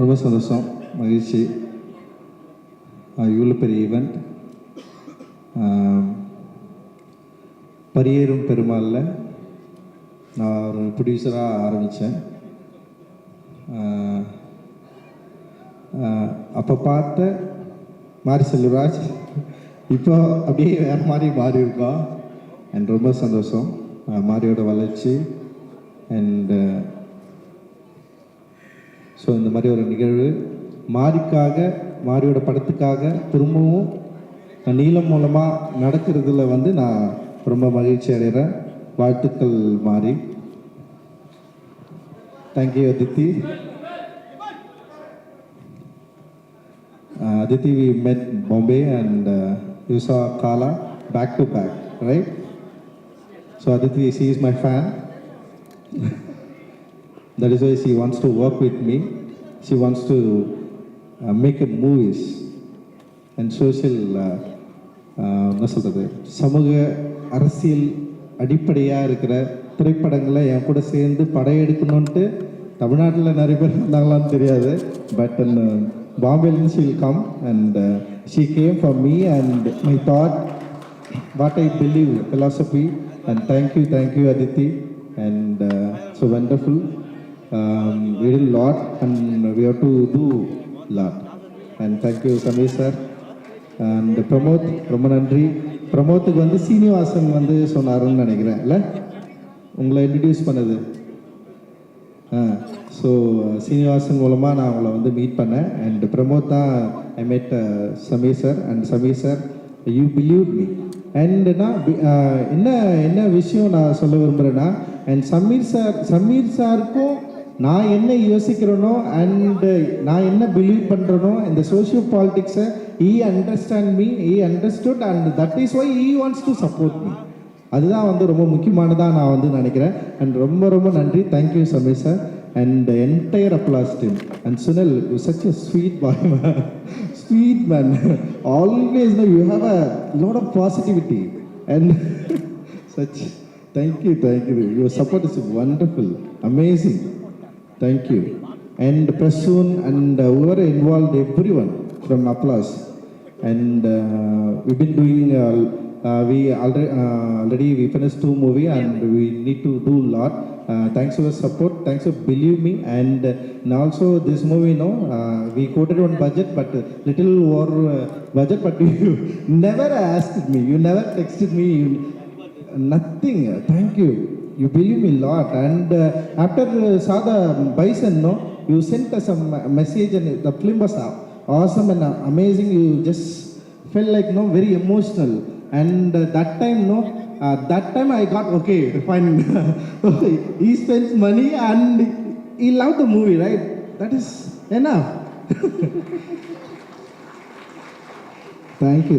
ரொம்ப சந்தோஷம், மகிழ்ச்சி. இவ்வளோ பெரிய ஈவெண்ட் பரியேறும் பெருமாளில் நான் ஒரு ப்ரொடியூசராக ஆரம்பித்தேன். அப்போ பார்த்த மாரி செல்வராஜ் இப்போ அப்படியே வேறு மாதிரி மாறி இருக்கோம். அண்ட் ரொம்ப சந்தோஷம் மாரியோட வளர்ச்சி. அண்டு ஸோ இந்த மாதிரி ஒரு நிகழ்வு மாரியோட படத்துக்காக திரும்பவும் நீளம் மூலமாக நடக்கிறதுல வந்து நான் ரொம்ப மகிழ்ச்சி அடைகிறேன். வாழ்த்துக்கள் மாரி. Thank you Aditi. Aditi, we met Bombay and you saw Kala back to back, right? So Aditi, she is my fan. That is why she wants to work with me. She wants to make a movies and social என்ன சொல்கிறது, சமூக அரசியல் அடிப்படையாக இருக்கிற திரைப்படங்களை என் கூட சேர்ந்து படையெடுக்கணுன்ட்டு தமிழ்நாட்டில் நிறைய பேர் இருந்தாங்களான்னு தெரியாது. But Bombay she will come and she came for me and my thought, what I believe, philosophy. And thank you Aditi. And so wonderful. We did a lot and we have to do a lot. And thank you Samir sir. And Pramod, ரொம்ப நன்றி. பிரமோத்துக்கு வந்து சீனிவாசன் வந்து சொன்னாருன்னு நினைக்கிறேன், இல்லை உங்களை introduce பண்ணது. So Srinivasan மூலமாக நான் அவங்கள வந்து மீட் பண்ணேன். அண்ட் பிரமோத் தான் ஐ மெட் Sameer sir. And Sameer sir, you believe me. And நான் என்ன விஷயம் நான் சொல்ல விரும்புகிறேன்னா, அண்ட் சமீர் சாருக்கும் நான் என்ன யோசிக்கிறேனோ அண்டு நான் என்ன பிலீவ் பண்ணுறனோ இந்த socio பாலிட்டிக்ஸை he understood and that is why he wants to support me. அதுதான் வந்து ரொம்ப முக்கியமானதாக நான் வந்து நினைக்கிறேன். அண்ட் ரொம்ப நன்றி. Thank you Sameer sir and entire applause team. And Sunil, you such a sweet boy man, sweet man. Always know you have a lot of positivity and such. Thank you your support is wonderful, amazing. Thank you. And Prasoon and whoever involved, everyone from Applause. And we've been doing we already we finished 2 movies and we need to do a lot. Thanks for your support, thanks for believe me. And also this movie, we quoted on budget but little over budget, but you never asked me, you never texted me, nothing. Thank you, you believe me a lot. And after saw the Bison, you sent us a message and the film was awesome and amazing. You just felt like very emotional. And that time I got okay, fine. He spends money and he loved the movie, right? That is enough. Thank you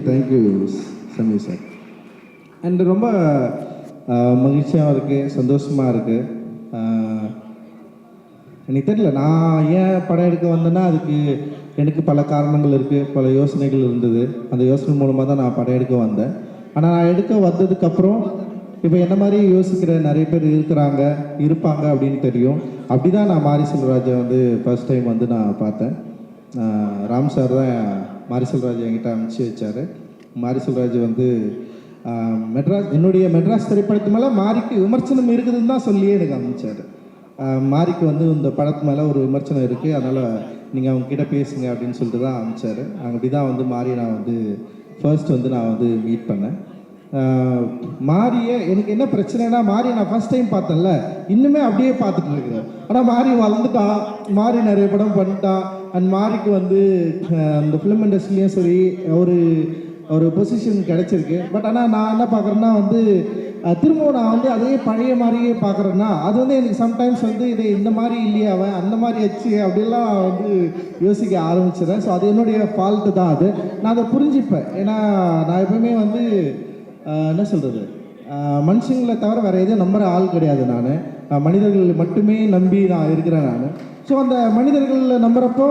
Samir sir. And ரொம்ப மகிழ்ச்சியாக இருக்குது, சந்தோஷமாக இருக்குது. எனக்கு தெரியல நான் ஏன் படம் எடுக்க வந்தேன்னா அதுக்கு எனக்கு பல காரணங்கள் இருக்குது, பல யோசனைகள் இருந்தது. அந்த யோசனை மூலமாக தான் நான் படம் எடுக்க வந்தேன். ஆனால் நான் எடுக்க வந்ததுக்கப்புறம் இப்போ என்ன மாதிரி யோசிக்கிற நிறைய பேர் இருப்பாங்க அப்படின்னு தெரியும். அப்படி தான் நான் மாரி செல்வராஜை வந்து ஃபர்ஸ்ட் டைம் வந்து நான் பார்த்தேன். ராம் சார் தான் மாரி செல்வராஜ் என்கிட்ட அனுப்பிச்சி வச்சார். மாரி செல்வராஜ் வந்து என்னுடைய மெட்ராஸ் திரைப்படத்து மேலே மாரிக்கு விமர்சனம் இருக்குதுன்னு தான் சொல்லியே எனக்கு அனுப்பிச்சார். மாரிக்கு வந்து இந்த படத்து மேலே ஒரு விமர்சனம் இருக்குது, அதனால் நீங்கள் அவங்கக்கிட்ட பேசுங்க அப்படின்னு சொல்லிட்டு தான் அனுப்பிச்சார். அப்படி தான் வந்து மாரியை நான் வந்து ஃபர்ஸ்ட் வந்து நான் வந்து மீட் பண்ணேன். மாரியை எனக்கு என்ன பிரச்சனைனா, மாரியை நான் ஃபர்ஸ்ட் டைம் பார்த்தேன்ல, இன்னுமே அப்படியே பார்த்துட்டு இருக்கிறேன். ஆனால் மாரி வளர்ந்துட்டான், மாரி நிறைய படம் பண்ணிட்டான். அண்ட் மாரிக்கு வந்து அந்த ஃபிலிம் இண்டஸ்ட்ரிலையும் சரி ஒரு பொசிஷன் கிடச்சிருக்கு. பட் ஆனால் நான் என்ன பார்க்குறேன்னா வந்து திரும்பவும் நான் வந்து அதே பழைய மாதிரியே பார்க்குறேன்னா அது வந்து எனக்கு சம்டைம்ஸ் வந்து இது இந்த மாதிரி இல்லையே, அவன் அந்த மாதிரி ஆச்சு அப்படிலாம் வந்து யோசிக்க ஆரம்பிச்சிடறேன். ஸோ அது என்னுடைய ஃபால்ட்டு தான். அது நான் அதை புரிஞ்சுப்பேன். ஏன்னா நான் எப்பவுமே வந்து என்ன சொல்கிறது, மனுஷங்களை தவிர வேறு எதுவும் நம்புகிற ஆள் கிடையாது. நான் மனிதர்கள் மட்டுமே நம்பி நான் இருக்கிறேன் நான். ஸோ அந்த மனிதர்கள் நம்புகிறப்போ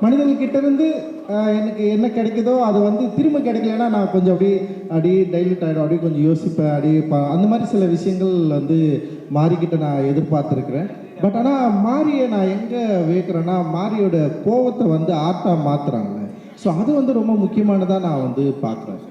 மனிதர்கள்கிட்டேருந்து எனக்கு என்ன கிடைக்குதோ அது வந்து திரும்ப கிடைக்கலன்னா நான் கொஞ்சம் அப்படியே டைல்யூட் ஆகிடும், அப்படியே கொஞ்சம் யோசிப்பேன், அந்த மாதிரி சில விஷயங்கள் வந்து மாறிக்கிட்ட நான் எதிர்பார்த்துருக்குறேன். பட் ஆனால் மாரியை நான் எங்கே வைக்கிறேன்னா, மாரியோட கோவத்தை வந்து ஆர்ட்டாக மாற்றுறாங்க. ஸோ அது வந்து ரொம்ப முக்கியமானதாக நான் வந்து பார்க்குறேன்.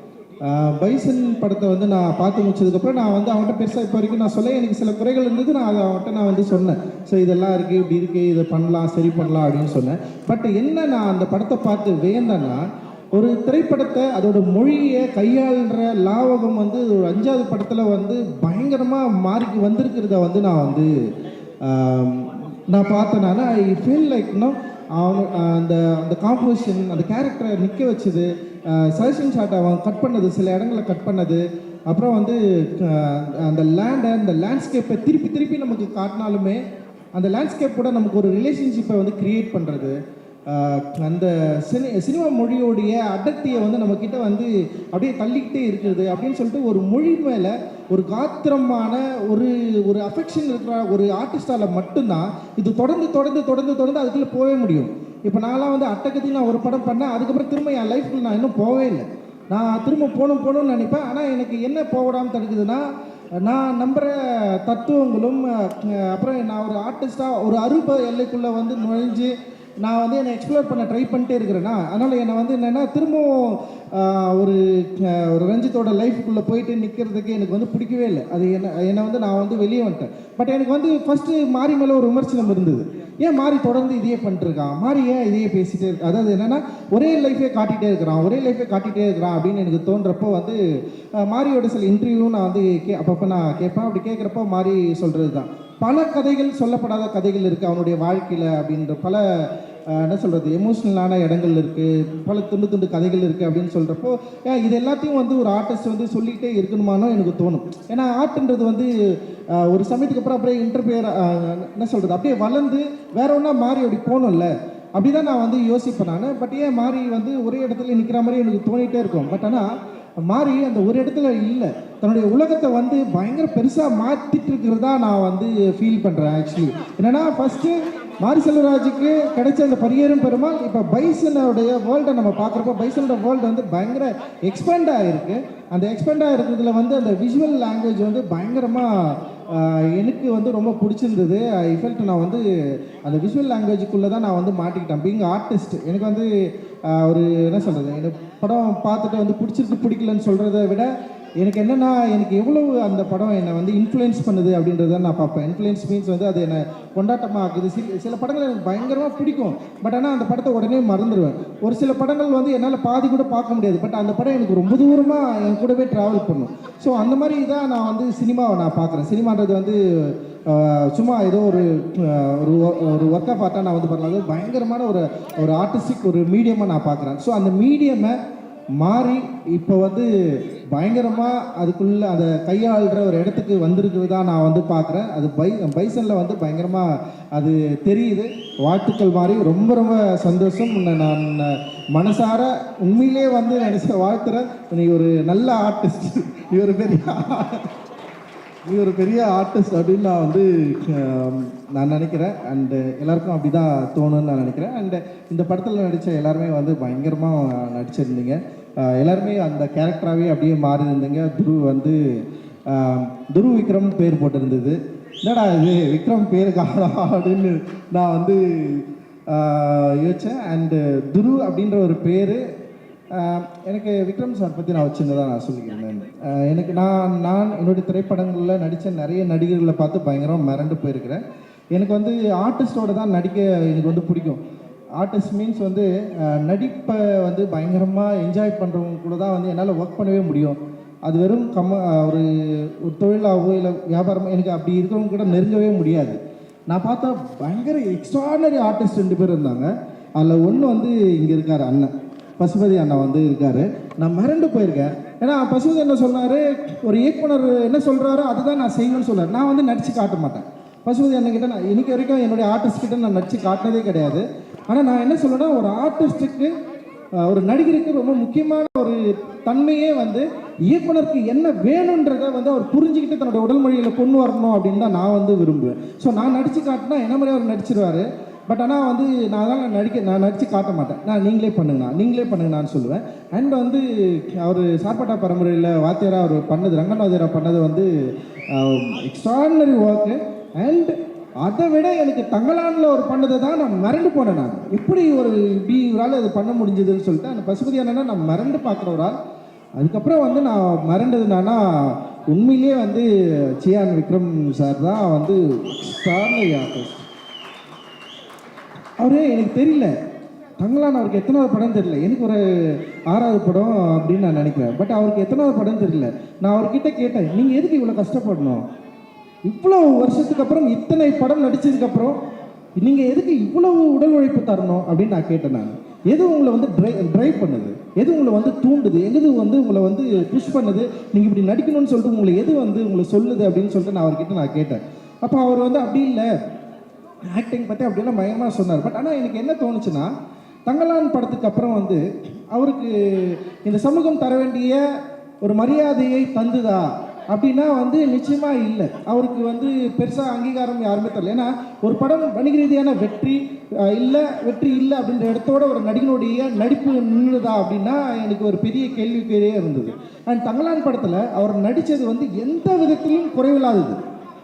பைசன் படத்தை வந்து நான் பார்த்து முடிச்சதுக்கப்புறம் நான் வந்து அவன்கிட்ட பெருசாக இப்போ வரைக்கும் நான் சொல்ல எனக்கு சில குறைகள் இருந்தது, நான் அதை அவன்கிட்ட நான் வந்து சொன்னேன். ஸோ இதெல்லாம் இருக்குது, இப்படி இருக்குது, இதை பண்ணலாம், சரி பண்ணலாம் அப்படின்னு சொன்னேன். பட் என்ன நான் அந்த படத்தை பார்த்து வேந்தேன்னா, ஒரு திரைப்படத்தை அதோட மொழியை கையாளுற லாவகம் வந்து ஒரு 5வது படத்தில் வந்து பயங்கரமாக மாறி வந்திருக்கிறத வந்து நான் வந்து நான் பார்த்தேனால ஐ ஃபீல் லைக் அவன் அந்த அந்த காம்போசிஷன், அந்த கேரக்டரை நிற்க வச்சது, சஜஷன் ஷாட் அவன் கட் பண்ணது, சில இடங்களில் கட் பண்ணது, அப்புறம் வந்து அந்த அந்த லேண்ட்ஸ்கேப்பை திருப்பி திருப்பி நமக்கு காட்டினாலுமே அந்த லேண்ட்ஸ்கேப் கூட நமக்கு ஒரு ரிலேஷன்ஷிப்பை வந்து க்ரியேட் பண்ணுறது, அந்த சினிமா மொழியோடைய அடர்த்தியை வந்து நம்மக்கிட்ட வந்து அப்படியே தள்ளிக்கிட்டே இருக்குது அப்படின்னு சொல்லிட்டு ஒரு மொழி மேலே ஒரு காத்திரமான ஒரு அஃபெக்ஷன் இருக்கிற ஒரு ஆர்டிஸ்டால் மட்டும்தான் இது தொடர்ந்து அதுக்குள்ளே போகவே முடியும். இப்போ நான்லாம் வந்து அட்டகத்தி நான் ஒரு படம் பண்ணேன், அதுக்கப்புறம் திரும்ப என் லைஃப்பில் நான் இன்னும் போகவே இல்லை. நான் திரும்ப போகணும்னு நினைப்பேன். ஆனால் எனக்கு என்ன போடாமல் தடுக்குதுன்னா, நான் நம்புகிற தத்துவங்களும் அப்புறம் நான் ஒரு ஆர்டிஸ்டாக ஒரு அருப எல்லைக்குள்ளே வந்து நுழைஞ்சு நான் வந்து என்னை எக்ஸ்ப்ளோர் பண்ண ட்ரை பண்ணிட்டே இருக்கிறேன்னா, அதனால் என்னை வந்து என்னென்னா திரும்பவும் ஒரு ரஞ்சித்தோட லைஃபுக்குள்ளே போயிட்டு நிற்கிறதுக்கு எனக்கு வந்து பிடிக்கவே இல்லை. அது என்னை வந்து நான் வந்து வெளியே வந்துட்டேன். பட் எனக்கு வந்து ஃபஸ்ட்டு மாரி மேலே ஒரு விமர்சனம் இருந்தது. ஏன் மாரி தொடர்ந்து இதையே பண்ணிட்டுருக்கான், மாரி ஏன் இதையே பேசிகிட்டே இருக்கு, அதாவது என்னென்னா ஒரே லைஃபே காட்டிகிட்டே இருக்கிறான் அப்படின்னு எனக்கு தோன்றப்போ வந்து மாரியோட சில இன்டர்வியூ நான் வந்து அப்பப்போ நான் கேட்பேன். அப்படி கேட்குறப்போ மாரி சொல்கிறது தான், பல கதைகள், சொல்லப்படாத கதைகள் இருக்குது அவனுடைய வாழ்க்கையில் அப்படின்ற பல என்ன சொல்கிறது எமோஷ்னலான இடங்கள் இருக்குது, பல துண்டு கதைகள் இருக்குது அப்படின்னு சொல்கிறப்போ இது எல்லாத்தையும் வந்து ஒரு ஆர்டிஸ்ட் வந்து சொல்லிகிட்டே இருக்கணுமானோ எனக்கு தோணும். ஏன்னா ஆர்ட்ன்றது வந்து ஒரு சமயத்துக்கு அப்புறம் அப்படியே இன்டர்பியர் என்ன சொல்கிறது அப்படியே வளர்ந்து வேற ஒன்றா மாறி அப்படி போகணும்ல, அப்படி தான் நான் வந்து யோசிப்பேன் நான். பட் ஏன் மாறி வந்து ஒரே இடத்துல நிற்கிற மாதிரி எனக்கு தோணிகிட்டே இருக்கும். பட் ஆனால் மாறி அந்த ஒரு இடத்துல இல்லை, தன்னுடைய உலகத்தை வந்து பயங்கர பெருசாக மாற்றிட்டு இருக்கிறதா நான் வந்து ஃபீல் பண்ணுறேன். ஆக்சுவலி என்னென்னா, ஃபஸ்ட்டு மாரி செல்வராஜுக்கு கிடைச்ச அந்த பரியேறும் பெருமாள், இப்போ பைசனுடைய வேர்ல்டை நம்ம பார்க்குறப்போ பைசனோட வேர்ல்டு வந்து பயங்கர எக்ஸ்பேண்ட் ஆகிருக்கு. அந்த எக்ஸ்பேண்ட் ஆகிருக்கிறதுல வந்து அந்த விஷுவல் லாங்குவேஜ் வந்து பயங்கரமாக எனக்கு வந்து ரொம்ப பிடிச்சிருந்தது. ஐ ஃபெல்ட் நான் வந்து அந்த விஷுவல் லாங்குவேஜுக்குள்ளே தான் நான் வந்து மாட்டிக்கிட்டேன். பீயிங் ஆர்டிஸ்ட் எனக்கு வந்து ஒரு என்ன சொல்கிறது, எனக்கு படம் பார்த்துட்டு வந்து பிடிச்சிருக்கு பிடிக்கலன்னு சொல்கிறத விட எனக்கு என்னென்னா, எனக்கு எவ்வளவு அந்த படம் என்னை வந்து இன்ஃப்ளூயன்ஸ் பண்ணுது அப்படின்றத நான் பார்ப்பேன். இன்ஃப்ளூயன்ஸ் மீன்ஸ் வந்து அது என்னை கொண்டாட்டமாக ஆக்குது. சில படங்கள் எனக்கு பயங்கரமாக பிடிக்கும், பட் ஆனால் அந்த படத்தை உடனே மறந்துடுவேன். ஒரு சில படங்கள் வந்து என்னால் பாதி கூட பார்க்க முடியாது, பட் அந்த படம் எனக்கு ரொம்ப தூரமாக என் கூடவே ட்ராவல் பண்ணும். ஸோ அந்த மாதிரி தான் நான் வந்து சினிமாவை நான் பார்க்குறேன். சினிமான்றது வந்து சும்மா ஏதோ ஒரு ஒர்க்காக பார்த்தா நான் வந்து பண்ணலாம், அது பயங்கரமான ஒரு ஆர்டிஸ்டிக் ஒரு மீடியமாக நான் பார்க்குறேன். ஸோ அந்த மீடியமை மாறி இப்போ வந்து பயங்கரமாக அதுக்குள்ளே அதை கையாளுற ஒரு இடத்துக்கு வந்திருக்கிறதா நான் வந்து பார்க்குறேன். அது பைசனில் வந்து பயங்கரமாக அது தெரியுது. வாழ்த்துக்கள் மாறி, ரொம்ப ரொம்ப சந்தோஷம். நான் மனசார உண்மையிலே வந்து நினச்ச வாழ்த்துறேன். நீ ஒரு நல்ல ஆர்டிஸ்ட், நீ ஒரு பெரிய ஆர்டிஸ்ட் அப்படின்னு நான் வந்து நான் நினைக்கிறேன். அண்டு எல்லாருக்கும் அப்படி தான் தோணுன்னு நான் நினைக்கிறேன். அண்டு இந்த படத்தில் நடித்த எல்லாருமே வந்து பயங்கரமாக நடிச்சிருந்தீங்க. எல்லாருமே அந்த கேரக்டராகவே அப்படியே மாறி இருந்தீங்க. துரு விக்ரம் பேர் போட்டிருந்தது. என்னடா இது விக்ரம் பேர் காரணம் அப்படின்னு நான் வந்து யோசித்தேன். அண்டு துரு அப்படின்ற ஒரு பேர் எனக்கு விக்ரம் சார் பற்றி நான் வச்சுருந்ததான் நான் சொல்லிக்கிறேன். எனக்கு நான் என்னுடைய திரைப்படங்களில் நடித்த நிறைய நடிகர்களை பார்த்து பயங்கரமாக மிரண்டு போயிருக்கிறேன். எனக்கு வந்து ஆர்டிஸ்டோட தான் நடிக்க எனக்கு வந்து பிடிக்கும். ஆர்டிஸ்ட் மீன்ஸ் வந்து நடிப்பை வந்து பயங்கரமாக என்ஜாய் பண்ணுறவங்க கூட தான் வந்து என்னால் ஒர்க் பண்ணவே முடியும். அது வெறும் ஒரு தொழிலாகவோ இல்லை வியாபாரமோ எனக்கு அப்படி இருக்கிறவங்க கூட நெருங்கவே முடியாது. நான் பார்த்தா பயங்கர எக்ஸ்ட்ரானரி ஆர்டிஸ்ட் 2 பேர் இருந்தாங்க. அதில் ஒன்று வந்து இங்கே இருக்கார் அண்ணன் பசுபதி அண்ணா வந்து இருக்கார். நான் மிரண்டு போயிருக்கேன். ஏன்னா பசுபதி என்ன சொன்னார், ஒரு இயக்குனர் என்ன சொல்கிறாரோ அதுதான் நான் செய்வேன்னு சொல்கிறார். நான் வந்து நடித்து காட்ட மாட்டேன். பசுபதி அண்ணன்கிட்ட நான் இன்னைக்கு வரைக்கும் என்னுடைய ஆர்டிஸ்ட்கிட்ட நான் நடித்து காட்டினதே கிடையாது. ஆனால் நான் என்ன சொல்கிறேன்னா, ஒரு ஆர்டிஸ்ட்டுக்கு ஒரு நடிகருக்கு ரொம்ப முக்கியமான ஒரு தன்மையே வந்து இயக்குனருக்கு என்ன வேணுன்றதை வந்து அவர் புரிஞ்சுக்கிட்டு தன்னோட உடல் மொழியில் கொண்டு வரணும் அப்படின்னு தான் நான் வந்து விரும்புவேன். ஸோ நான் நடித்து காட்டினா என்ன மாதிரி அவர் நடிச்சிருவார். பட் ஆனால் வந்து நான் நடித்து காட்ட மாட்டேன். நீங்களே பண்ணுங்கண்ணான்னு சொல்லுவேன். அண்ட் வந்து அவர் சார்பட்டா பரம்பரையில் வாத்தியாரா அவர் பண்ணது, ரங்கன் வாத்தியாரா பண்ணது வந்து எக்ஸ்ட்ராடினரி ஒர்க்கு. அண்ட் அதை விட எனக்கு தங்கலானில் ஒரு பண்ணதை தான் நான் மிரண்டு போனேன். நான் எப்படி இப்படி ஒரு இது பண்ண முடிஞ்சதுன்னு சொல்லிட்டு அந்த பசுபதி அண்ணனா நான் மிரண்டு பார்க்குற ஒரு ஆள். அதுக்கப்புறம் வந்து நான் மிரண்டதுனானா உண்மையிலேயே வந்து சியான் விக்ரம் சார் தான் வந்து எக்ஸ்ட்ராடினரி ஆர்டிஸ்ட். அவரே எனக்கு தெரியல, தங்கலான் அவருக்கு எத்தனாவது படம் தெரியல, எனக்கு ஒரு 6வது படம் அப்படின்னு நான் நினைக்கிறேன். பட் அவருக்கு எத்தனாவது படம் தெரியல. நான் அவர்கிட்ட கேட்டேன், நீங்கள் எதுக்கு இவ்வளோ கஷ்டப்படணும், இவ்வளோ வருஷத்துக்கு அப்புறம் இத்தனை படம் நடிச்சதுக்கப்புறம் நீங்கள் எதுக்கு இவ்வளவு உடல் உழைப்பு தரணும் அப்படின்னு நான் கேட்டேன். நான் எது உங்களை வந்து ட்ரைவ் பண்ணுது, எது உங்களை வந்து தூண்டுது, எது வந்து உங்களை வந்து புஷ் பண்ணுது, நீங்கள் இப்படி நடிக்கணும்னு சொல்லிட்டு உங்களை எது வந்து உங்களை சொல்லுது அப்படின்னு சொல்லிட்டு நான் அவர்கிட்ட நான் கேட்டேன். அப்போ அவர் வந்து அப்படி இல்லை, ஆக்டிங் பற்றி அப்படிலாம் பயமாக சொன்னார். பட் ஆனால் எனக்கு என்ன தோணுச்சுன்னா, தங்கலான் படத்துக்கு அப்புறம் வந்து அவருக்கு இந்த சமூகம் தர வேண்டிய ஒரு மரியாதையை தந்துதா அப்படின்னா வந்து நிச்சயமாக இல்லை. அவருக்கு வந்து பெருசாக அங்கீகாரம் யாருமே தரல. ஏன்னா ஒரு படம் வணிக ரீதியான வெற்றி இல்லை அப்படின்ற இடத்தோட ஒரு நடிகனுடைய நடிப்பு நின்றுதா அப்படின்னா எனக்கு ஒரு பெரிய கேள்விக்குறியே இருந்தது. அண்ட் தங்கலான் படத்தில் அவர் நடித்தது வந்து எந்த விதத்திலையும் குறைவில்லாதது.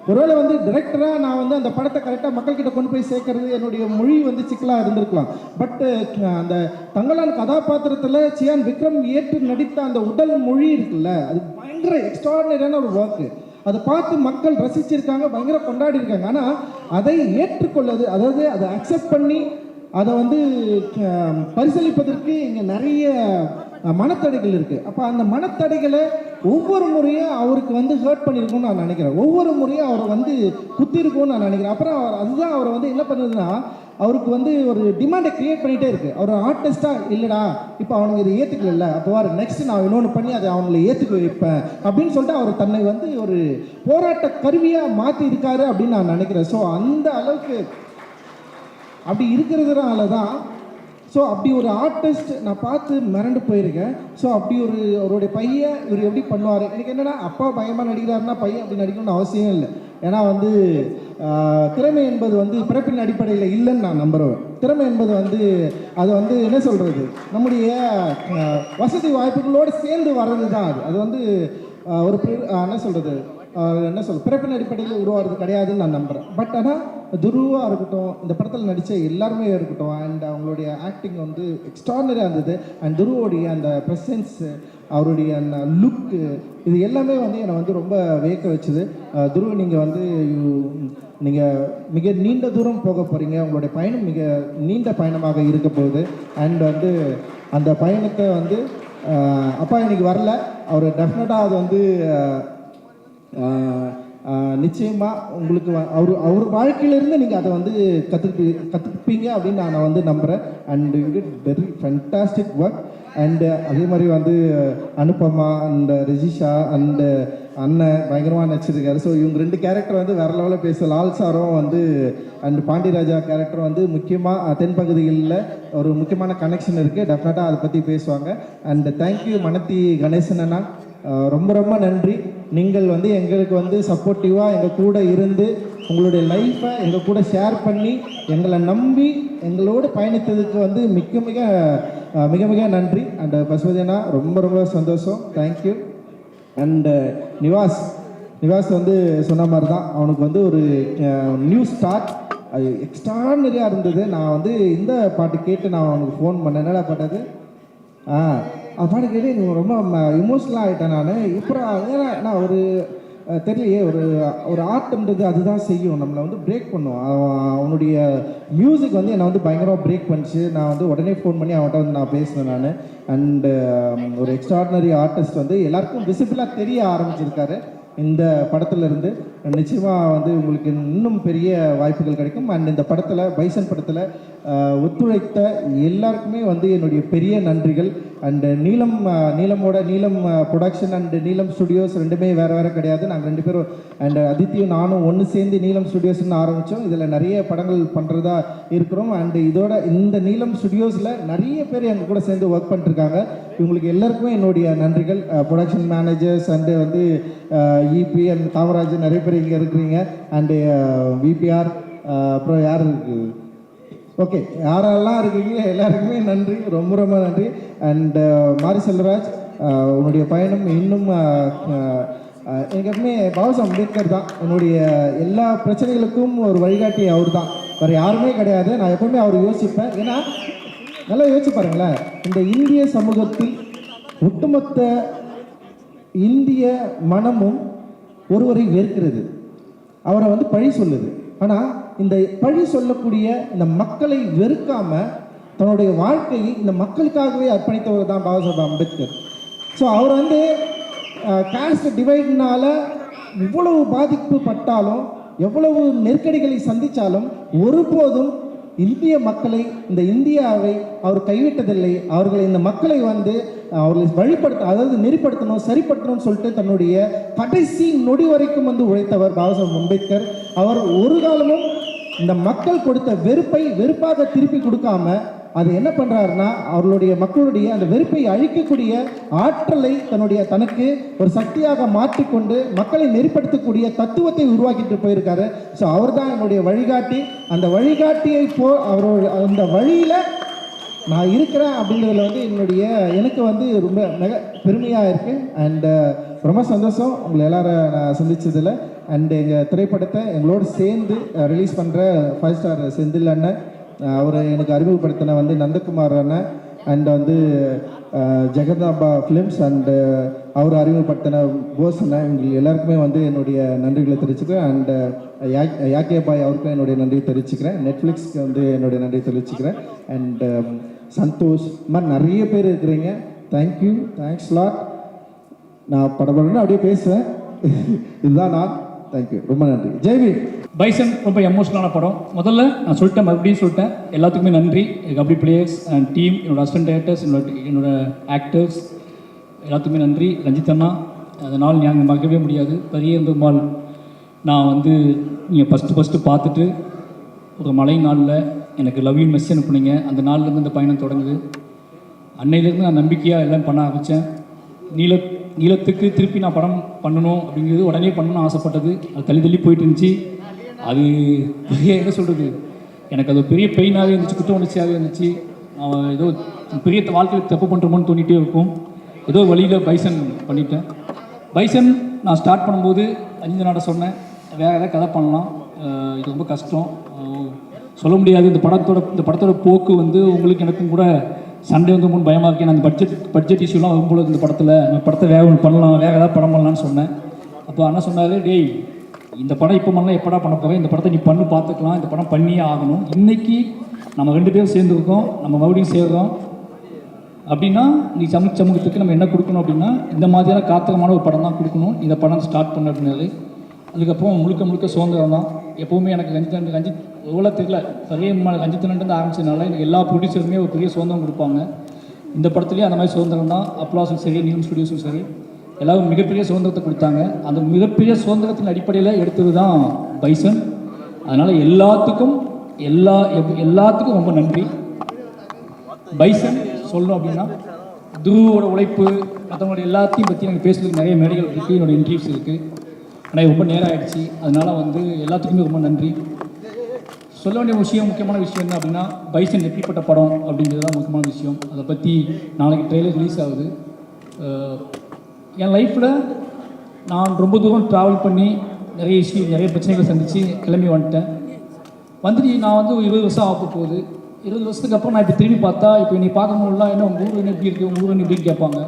ஒருவேளை வந்து டிரெக்டராக நான் வந்து அந்த படத்தை கரெக்டாக மக்கள்கிட்ட கொண்டு போய் சேர்க்கறது என்னுடைய மொழி வந்து சிக்கலாக இருந்திருக்கலாம். பட்டு அந்த தங்கலான் கதாபாத்திரத்தில் சியான் விக்ரம் ஏற்று நடித்த அந்த உடல் மொழி இருக்குல்ல, அது பயங்கர எக்ஸ்ட்ராடினரியான ஒரு ஒர்க்கு. அதை பார்த்து மக்கள் ரசிச்சிருக்காங்க, பயங்கர கொண்டாடி இருக்காங்க. ஆனால் அதை ஏற்றுக்கொள்ளது, அதாவது அதை அக்செப்ட் பண்ணி அதை வந்து பரிசீலிப்பதற்கு இங்கே நிறைய மனத்தடைகள் இருக்குது. அப்போ அந்த மனத்தடைகளை ஒவ்வொரு முறையும் அவருக்கு வந்து ஹர்ட் பண்ணியிருக்கும்னு நான் நினைக்கிறேன். ஒவ்வொரு முறையும் அவரை வந்து குத்திருக்கும்னு நான் நினைக்கிறேன். அப்புறம் அதுதான் அவரை வந்து என்ன பண்ணுதுன்னா, அவருக்கு வந்து ஒரு டிமாண்டை கிரியேட் பண்ணிகிட்டே இருக்குது. அவர் ஆர்டிஸ்ட்டாக இல்லைடா, இப்போ அவனுக்கு இதை ஏற்றுக்கல, அப்போ வர நெக்ஸ்ட் நான் இன்னொன்று பண்ணி அதை அவங்களை ஏற்றுக்க வைப்பேன் அப்படின்னு சொல்லிட்டு அவர் தன்னை வந்து ஒரு போராட்ட கருவியாக மாற்றி இருக்காரு அப்படின்னு நான் நினைக்கிறேன். ஸோ அந்த அளவுக்கு அப்படி இருக்கிறதுனால தான், ஸோ அப்படி ஒரு ஆர்டிஸ்ட் நான் பார்த்து மிரண்டு போயிருக்கேன். ஸோ அப்படி அவருடைய பையன் இவர் எப்படி பண்ணுவார், எனக்கு என்னென்னா அப்பா பயமாக நடிக்கிறாருன்னா பையன் அப்படி நடிக்கணும்னு அவசியம் இல்லை. ஏன்னா வந்து திறமை என்பது வந்து பிறப்பின் அடிப்படையில் இல்லைன்னு நான் நம்புகிறேன். திறமை என்பது வந்து அது வந்து என்ன சொல்கிறது, நம்முடைய வசதி வாய்ப்புகளோடு சேர்ந்து வர்றது தான். அது வந்து ஒரு என்ன சொல்கிறது பிறப்பின் அடிப்படையில் உருவாகிறது கிடையாதுன்னு நான் நம்புகிறேன். பட் ஆனால் துருவாக இருக்கட்டும், இந்த படத்தில் நடித்த எல்லாருமே இருக்கட்டும், அண்ட் அவங்களுடைய ஆக்டிங் வந்து எக்ஸ்ட்ராடினரியாக இருந்தது. அண்ட் துருவோடைய அந்த ப்ரெசன்ஸு, அவருடைய அந்த லுக்கு, இது எல்லாமே வந்து என்னை வந்து ரொம்ப வியக்க வச்சுது. துருவ நீங்கள் மிக நீண்ட தூரம் போக போகிறீங்க, உங்களுடைய பயணம் மிக நீண்ட பயணமாக இருக்க போகுது. அண்ட் வந்து அந்த பயணத்தை வந்து அப்பா இன்னைக்கு வரல, அவர் டெஃபினட்டாக அது வந்து நிச்சயமாக உங்களுக்கு அவர் வாழ்க்கையிலேருந்து நீங்கள் அதை வந்து கற்றுப்பீங்க அப்படின்னு நான் வந்து நம்புகிறேன். And you did very fantastic work. And அதே மாதிரி வந்து அனுபமா அண்ட் ரிஜிஷா அண்டு அண்ணன் பயங்கரமாக நடிச்சிருக்காரு. ஸோ இவங்க 2 கேரக்டர் வந்து வேறு லெவலில் பேச, லால் சாரும் வந்து அண்ட் பாண்டியராஜா கேரக்டர் வந்து முக்கியமாக தென்பகுதிகளில் ஒரு முக்கியமான கனெக்ஷன் இருக்குது. டெஃபினட்டாக அதை பற்றி பேசுவாங்க. அண்ட் தேங்க்யூ மனத்தி கணேசன் அண்ணா, ரொம்ப ரொம்ப நன்றி. நீங்கள் வந்து எங்களுக்கு வந்து சப்போர்ட்டிவாக எங்கள் கூட இருந்து உங்களுடைய லைஃப்பை எங்கள் கூட ஷேர் பண்ணி எங்களை நம்பி எங்களோடு பயணித்ததுக்கு வந்து மிக மிக நன்றி. அண்ட் பசுபதி அண்ணா ரொம்ப ரொம்ப சந்தோஷம், தேங்க்யூ. அண்டு நிவாஸ் வந்து சொன்ன மாதிரி தான், அவனுக்கு வந்து ஒரு நியூ ஸ்டார்ட், அது எக்ஸ்ட்ராடினரியாக இருந்தது. நான் வந்து இந்த பாட்டு கேட்டு நான் அவனுக்கு ஃபோன் பண்ணேன், என்னடா பாட்டது பாட்டு கேட்டு எனக்கு ரொம்ப இமோஷ்னலாக ஆகிட்டேன் நான். இப்போ ஏன்னா நான் ஒரு தெரியலையே, ஒரு ஆர்ட்ன்றது அதுதான் செய்யும், நம்மளை வந்து பிரேக் பண்ணும். அவனுடைய மியூசிக் வந்து என்னை வந்து பயங்கரமாக பிரேக் பண்ணிச்சு. நான் வந்து உடனே ஃபோன் பண்ணி அவன்கிட்ட வந்து நான் பேசினேன் நான். அண்டு ஒரு எக்ஸ்ட்ராடினரி ஆர்டிஸ்ட் வந்து எல்லாருக்கும் விசிபிளாக தெரிய ஆரம்பிச்சிருக்காரு இந்த படத்துலேருந்து. நிச்சயமாக வந்து உங்களுக்கு இன்னும் பெரிய வாய்ப்புகள் கிடைக்கும். அண்ட் இந்த படத்தில் பைசன் படத்தில் ஒத்துழைத்த எல்லாருக்குமே வந்து என்னுடைய பெரிய நன்றிகள். அண்டு நீலம் ப்ரொடக்ஷன் அண்டு நீலம் ஸ்டுடியோஸ் ரெண்டுமே வேறு கிடையாது. நாங்கள் 2 பேரும் அண்ட் அதித்தியும் நானும் ஒன்று சேர்ந்து நீலம் ஸ்டுடியோஸ்ன்னு ஆரம்பித்தோம். இதில் நிறைய படங்கள் பண்ணுறதா இருக்கிறோம். அண்டு இந்த நீலம் ஸ்டுடியோஸில் நிறைய பேர் எங்கள் கூட சேர்ந்து ஒர்க் பண்ணிட்டுருக்காங்க. இவங்களுக்கு எல்லாருக்குமே என்னுடைய நன்றிகள். ப்ரொடக்ஷன் மேனேஜர்ஸ் அண்டு வந்து இபி அண்ட் காமராஜ் நிறைய பேர் இங்கே இருக்கிறீங்க. அண்டு விபிஆர், அப்புறம் யார் இருக்குது, ஓகே, யாரெல்லாம் இருக்கீங்க எல்லாருக்குமே நன்றி, ரொம்ப ரொம்ப நன்றி. அண்ட் மாரி செல்வராஜ், உன்னுடைய பயணம் இன்னும் எனக்கு எப்பவுமே பாபா அம்பேத்கர் தான் என்னுடைய எல்லா பிரச்சனைகளுக்கும் ஒரு வழிகாட்டி. அவர் தான், வேறு யாருமே கிடையாது. நான் எப்பவுமே அவர் யோசிப்பேன். ஏன்னா நல்லா யோசிச்சு பாருங்களேன், இந்த இந்திய சமூகத்தில் ஒட்டுமொத்த இந்திய மனமும் ஒருவரை வெறுக்கிறது, அவரை வந்து பழி சொல்லுது. ஆனால் இந்த பழி சொல்லக்கூடிய இந்த மக்களை வெறுக்காம தன்னுடைய வாழ்க்கையை இந்த மக்களுக்காகவே அர்ப்பணித்தவர் தான் பாபா சாஹேப் அம்பேத்கர். ஸோ அவர் வந்து காஸ்ட் டிவைட்னால இவ்வளவு பாதிப்பு பட்டாலும், எவ்வளவு நெருக்கடிகளை சந்தித்தாலும் ஒருபோதும் இந்திய மக்களை, இந்த இந்தியாவை அவர் கைவிட்டதில்லை. அவர்களை, இந்த மக்களை வந்து அவர்களை வழிபடுத்த, அதாவது நெறிப்படுத்தணும், சரிப்படுத்தணும்னு சொல்லிட்டு தன்னுடைய கடைசி நொடி வரைக்கும் வந்து உழைத்தவர் பாபா சாஹேப் அம்பேத்கர். அவர் ஒரு காலமும் இந்த மக்கள் கொடுத்த வெறுப்பை வெறுப்பாக திருப்பி கொடுக்காம அது என்ன பண்ணுறாருன்னா, அவர்களுடைய மக்களுடைய அந்த வெறுப்பை அழிக்கக்கூடிய ஆற்றலை தனக்கு ஒரு சக்தியாக மாற்றிக்கொண்டு மக்களை நெறிப்படுத்தக்கூடிய தத்துவத்தை உருவாக்கிட்டு போயிருக்காரு. ஸோ அவர் தான் என்னுடைய வழிகாட்டி. அந்த வழிகாட்டியை அவரோட அந்த வழியில் நான் இருக்கிறேன் அப்படிங்கிறதுல வந்து எனக்கு வந்து ரொம்ப மிக பெருமையாக இருக்குது. அண்டு ரொம்ப சந்தோஷம் உங்களை எல்லாரும் நான் சந்தித்ததில். அண்டு எங்கள் திரைப்படத்தை எங்களோடு சேர்ந்து ரிலீஸ் பண்ணுற 5 ஸ்டார் செந்தில் அண்ணன், அவர் எனக்கு அறிமுகப்படுத்தின வந்து நந்தகுமார் அண்ணன், அண்ட் வந்து ஜெகதாம்பா ஃபிலிம்ஸ், அண்டு அவர் அறிமுகப்படுத்தின போஸ் அண்ணன், இவங்க எல்லாருக்குமே வந்து என்னுடைய நன்றிகளை தெரிவிச்சுக்கிறேன். அண்டு யாக்கே பாய் அவருக்கும் என்னுடைய நன்றி தெரிவிச்சுக்கிறேன். நெட்ஃப்ளிக்ஸ்க்கு வந்து என்னுடைய நன்றி தெரிவிச்சுக்கிறேன். அண்டு சந்தோஷ், இந்த மாதிரி நிறைய பேர் இருக்கிறீங்க. Thank you, thanks lot. நான் படப்படன்னு அப்படியே பேசுவேன், இதுதான் நான். தேங்க்யூ, ரொம்ப நன்றி. ஜெய்பீம். பைசன் ரொம்ப எமோஷனலான படம். முதல்ல நான் சொல்லிட்டேன், மறுபடியும் சொல்லிட்டேன், எல்லாத்துக்குமே நன்றி. கபடி பிளேயர்ஸ் அண்ட் டீம், என்னோட அசிஸ்டன்ட் டைரக்டர்ஸ், என்னோட ஆக்டர்ஸ் எல்லாத்துக்குமே நன்றி. ரஞ்சித் அண்ணா, அதனால் நாங்கள் மறக்கவே முடியாது. பெரிய பெருமாள் நான் வந்து நீங்கள் ஃபஸ்ட்டு பார்த்துட்டு ஒரு மழை நாளில் எனக்கு லவ் யூ மெசேஜ் அனுப்புனீங்க. அந்த நாள்லேருந்து இந்த பயணம் தொடங்குது. அன்னையிலேருந்து நான் நம்பிக்கையாக எல்லாம் பண்ண ஆரம்பித்தேன். நீளத்துக்கு திருப்பி நான் படம் பண்ணணும் அப்படிங்கிறது உடனே பண்ணணும்னு ஆசைப்பட்டது. அது தள்ளி போயிட்டு இருந்துச்சு. அது பெரிய என்ன சொல்கிறது, எனக்கு அது பெரிய பெயினாகவே இருந்துச்சு, குற்ற உணர்ச்சியாகவே இருந்துச்சு. ஏதோ பெரிய வாழ்க்கையில் தப்பு பண்ணுறோமோன்னு தோண்டிகிட்டே இருக்கும். ஏதோ வழியில் பைசன் பண்ணிட்டேன். பைசன் நான் ஸ்டார்ட் பண்ணும்போது அஞ்சிநாட சொன்னேன், வேறு ஏதாவது கதை பண்ணலாம், இது ரொம்ப கஷ்டம், சொல்ல முடியாது. இந்த படத்தோட போக்கு வந்து உங்களுக்கு எனக்கும் கூட சண்டே வந்து ரொம்ப பயமாக இருக்கேன். அந்த பட்ஜெட் இஷ்யூலாம் வரும்போது இந்த படத்தை வேறு ஒன்று பண்ணலாம், வேறு ஏதாவது படம் பண்ணலான்னு சொன்னேன். அப்போ அண்ணா சொன்னார், டேய் இந்த படம் இப்போ பண்ணலாம், எப்படா பண்ண போகிறேன், இந்த படத்தை நீ பண்ணு பார்த்துக்கலாம், இந்த படம் பண்ணியே ஆகணும். இன்றைக்கி நம்ம 2 பேரும் சேர்ந்துருக்கோம், நம்ம மறுபடியும் சேர்றோம் அப்படின்னா நீ சமூகத்துக்கு நம்ம என்ன கொடுக்கணும் அப்படின்னா இந்த மாதிரியான காத்திரமான ஒரு படம் தான் கொடுக்கணும். இந்த படம் ஸ்டார்ட் பண்ண அப்படின்னாரு. அதுக்கப்புறம் முழுக்க சுதந்திரம் தான். எப்போவுமே எனக்கு ரஞ்சித் எவ்வளோ தெரியல, பெரிய ரஞ்சித்தனன்ட்டு ஆரம்பிச்சதுனால எனக்கு எல்லா ப்ரொடியூசருமே ஒரு பெரிய சுதந்திரம் கொடுப்பாங்க. இந்த படத்துலேயும் அந்த மாதிரி சுதந்திரம் தான். அப்ளாஸும் சரி, நீலம் ஸ்டுடியோஸும் சரி, எல்லாரும் மிகப்பெரிய சுதந்திரத்தை கொடுத்தாங்க. அந்த மிகப்பெரிய சுதந்திரத்தின் அடிப்படையில் எடுத்தது தான் பைசன். அதனால் எல்லாத்துக்கும் ரொம்ப நன்றி. பைசன் சொல்லணும் அப்படின்னா துருவோட உழைப்பு, மற்றவங்களோட எல்லாத்தையும் பற்றி எனக்கு பேசுறதுக்கு நிறைய மேடைகள் இருக்குது, என்னோடய இன்டர்வியூஸ் இருக்குது. ஆனால் ரொம்ப நேரம் ஆகிடுச்சு. அதனால் வந்து எல்லாத்துக்குமே ரொம்ப நன்றி. சொல்ல வேண்டிய முக்கியமான விஷயம் என்ன அப்படின்னா, பைசன் எப்படிப்பட்ட படம் அப்படிங்கிறது தான் முக்கியமான விஷயம். அதை பற்றி நாளைக்கு ட்ரெய்லர் ரிலீஸ் ஆகுது. என் லைஃப்பில் நான் ரொம்ப தூரம் ட்ராவல் பண்ணி நிறைய பிரச்சனைகளை சந்தித்து கிளம்பி வந்துட்டேன். நான் வந்து 20 வருஷம் ஆக போகுது. 20 வருஷத்துக்கு அப்புறம் நான் இப்போ திரும்பி பார்த்தா, இப்போ நீ பார்க்கும்போதெல்லாம் என்ன உங்கள் ஊர் எப்படி இருக்குது, உங்கள் ஊர் எப்படின்னு கேட்பாங்க.